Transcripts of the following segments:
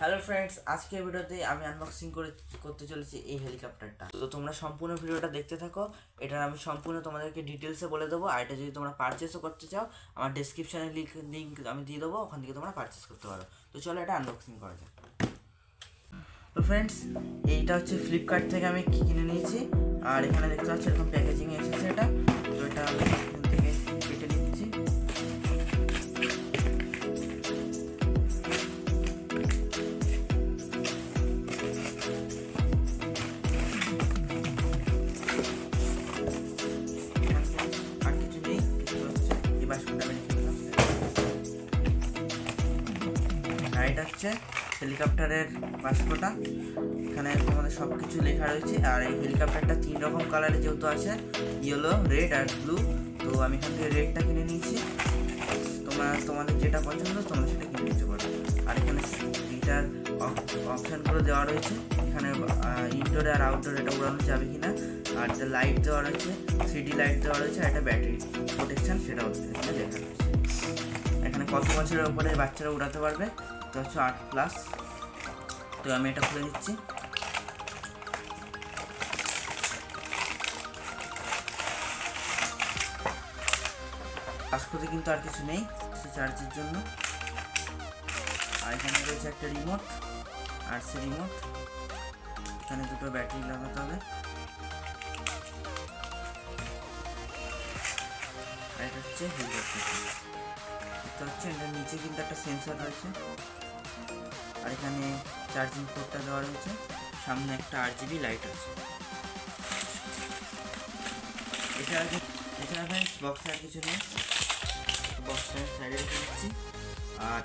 Hello friends, আজকের ভিডিওতে আমি আনবক্সিং করতে চলেছি এই হেলিকপ্টারটা। তো তোমরা সম্পূর্ণ ভিডিওটা দেখতে থাকো। এটা আমি সম্পূর্ণ তোমাদেরকে ডিটেলসে বলে দেবো। আর এটা যদি তোমরা পারচেসও করতে চাও, আমার ডেসক্রিপশানে লিঙ্ক আমি দিয়ে দেবো, ওখান থেকে তোমরা পারচেস করতে পারো। তো চলো এটা আনবক্সিং করা যাক। তো ফ্রেন্ডস, এইটা হচ্ছে ফ্লিপকার্ট থেকে আমি কিনে নিয়েছি। আর এখানে দেখতে পাচ্ছি এরকম প্যাকেজিংয়ে এসেছে এটা। তো এটা আমি এখান থেকে কেটে নিচ্ছি। আর কিছু নেই, কিছু হচ্ছে এই বাস্কটা আমি রেখে দিলাম। আর এটা হচ্ছে হেলিকপ্টারের বাস্কটা। এখানে তোমাদের সব কিছু লেখা রয়েছে। আর এই হেলিকপ্টারটা 3 রকম কালারে যেহেতু আছে, ইয়েলো, রেড আর ব্লু। তো আমি এখান থেকে রেডটা কিনে নিয়েছি। তোমাদের যেটা পছন্দ তোমরা সেটা কিনে নিতে পারো। আর এখানে এটার অপশানগুলো দেওয়া রয়েছে। এখানে ইনডোরে আর আউটডোরে এটা উড়ানো যাবে কিনা, আর যে লাইট দেওয়া রয়েছে, 3D লাইট দেওয়া রয়েছে, আর একটা ব্যাটারি প্রোটেকশান সেটাও এখানে লেখা রয়েছে। এখানে কত বছরের উপরে বাচ্চারা উড়াতে পারবে, তো হচ্ছে 8+। তো আমি এটা খুলে নিচ্ছি। বাস্কতে কিন্তু আর কিছু নেই চার্জের জন্য। আর এখানে রয়েছে একটা রিমোট, আর সে রিমোট। এখানে দুটো ব্যাটারি লাগাতে হবে। আর এটা হচ্ছে হেলিকপ্টার। এটা হচ্ছে এটার নিচে কিন্তু একটা সেন্সর রয়েছে। আর এখানে চার্জিং পোর্টটা দেওয়া রয়েছে। সামনে একটা RGB লাইট আছে। এছাড়া ফ্রেন্ডস বক্সে আর কিছু নেই। বক্সটা সাইডে রেখে দিচ্ছি। আর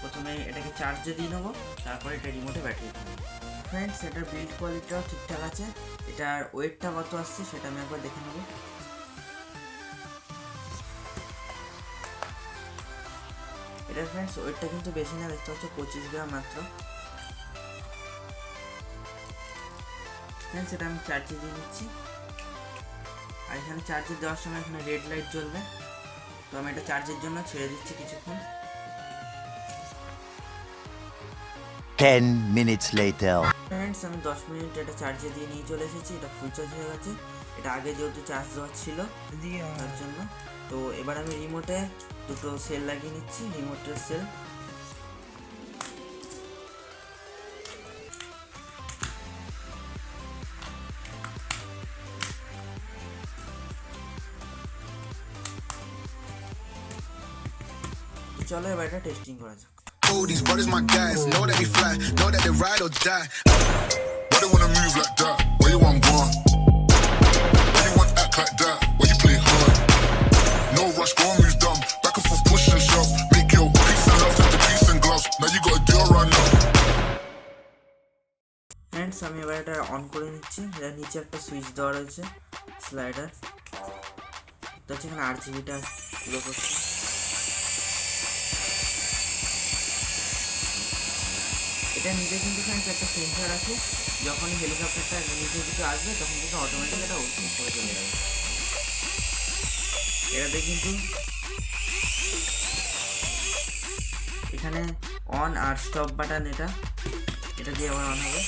প্রথমে এটাকে চার্জে দিয়ে নেবো, তারপরে এটা রিমোটে ব্যাটারি দেবো। ফ্রেন্ডস, এটার বিল্ড কোয়ালিটিটাও ঠিকঠাক আছে। এটার ওয়েটটা কত আসছে সেটা আমি একবার দেখে নেবো। এটার ফ্রেন্ডস ওয়েটটা কিন্তু বেশি না, দেখতে হচ্ছে 25 গ্রাম মাত্র। ফ্রেন্ডস, এটা আমি চার্জে দিয়ে নিচ্ছি। আর এখানে চার্জে দেওয়ার সময় এখানে রেড লাইট জ্বলবে। তো আমি এটা চার্জের জন্য ছেড়ে দিচ্ছি কিছুক্ষণ। 10 minutes later. ফ্রেন্ডস, আমি 10 মিনিট এটা চার্জে দিয়ে নিয়ে চলে এসেছি। এটা ফুল চার্জ হয়ে গেছে। এটা আগে যেহেতু চার্জ দেওয়া ছিল তার জন্য। তো এবার আমি রিমোটে দুটো সেল লাগিয়ে নিচ্ছি, রিমোটের সেল। চলো এবার এটা টেস্টিং করা যাক। Oh, these brothers my guys, know that we fly, know that they ride or die. Why they wanna move like that? Where you want gone? Why you want act like that? Why you play hard? No rush, go and move dumb. Back and forth, push and shove. Make your peace and love into peace and gloves. Now you gotta do it right now. Friends, আমি এবার এটা on করে নিচ্ছি। এর নিচে একটা switch দেওয়া রয়েছে, স্লাইডার। তো হচ্ছে এখানে RGBটা পুরো করছে। এটা নিজে কিন্তু ফ্রেন্ডস একটা সেন্সার আছে। যখনই হেলিকপ্টারটা নিচের দিকে আসবে তখন কিন্তু অটোমেটিক এটা উপরে চলে যাবে। এটাতে কিন্তু এখানে অন আর স্টপ বাটন, এটা দিয়ে আবার অন হবে।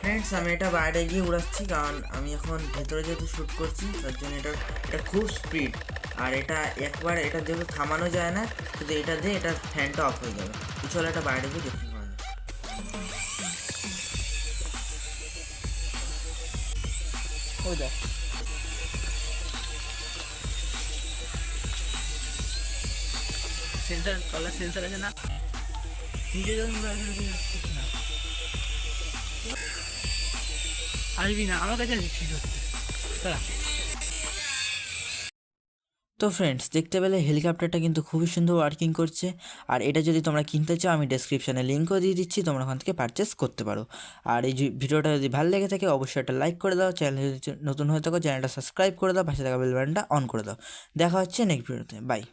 ফ্রেন্ডস, আমি এটা বাইরে গিয়ে উড়াচ্ছি, কারণ আমি এখন ভেতরে যেহেতু শ্যুট করছি তার জন্য এটা খুব স্পিড। আর এটা একবার এটা যেহেতু থামানো যায় না, শুধু এটা দিয়ে এটা ফ্যানটা অফ হয়ে যাবে। চলো এটা বাইরে গিয়ে দেখতে পাওয়া যায়। ওই দেখ, সেন্সার কলার সেন্সার আছে না, নিজে যখন আসবি না আমার কাছে ঠিক হচ্ছে। তো ফ্রেন্ডস, দেখতে পেলে হেলিকপ্টারটা কিন্তু খুবই সুন্দর ওয়ার্কিং করছে। আর এটা যদি তোমরা কিনতে চাও, আমি ডেসক্রিপশানে লিঙ্কও দিয়ে দিচ্ছি, তোমরা ওখান থেকে পারচেস করতে পারো। আর এই ভিডিওটা যদি ভালো লেগে থাকে অবশ্যই একটা লাইক করে দাও। চ্যানেল যদি নতুন হয়ে থাকো চ্যানেলটা সাবস্ক্রাইব করে দাও, পাশে থাকা বেল বাটনটা অন করে দাও। দেখা হচ্ছে নেক্সট ভিডিওতে। বাই।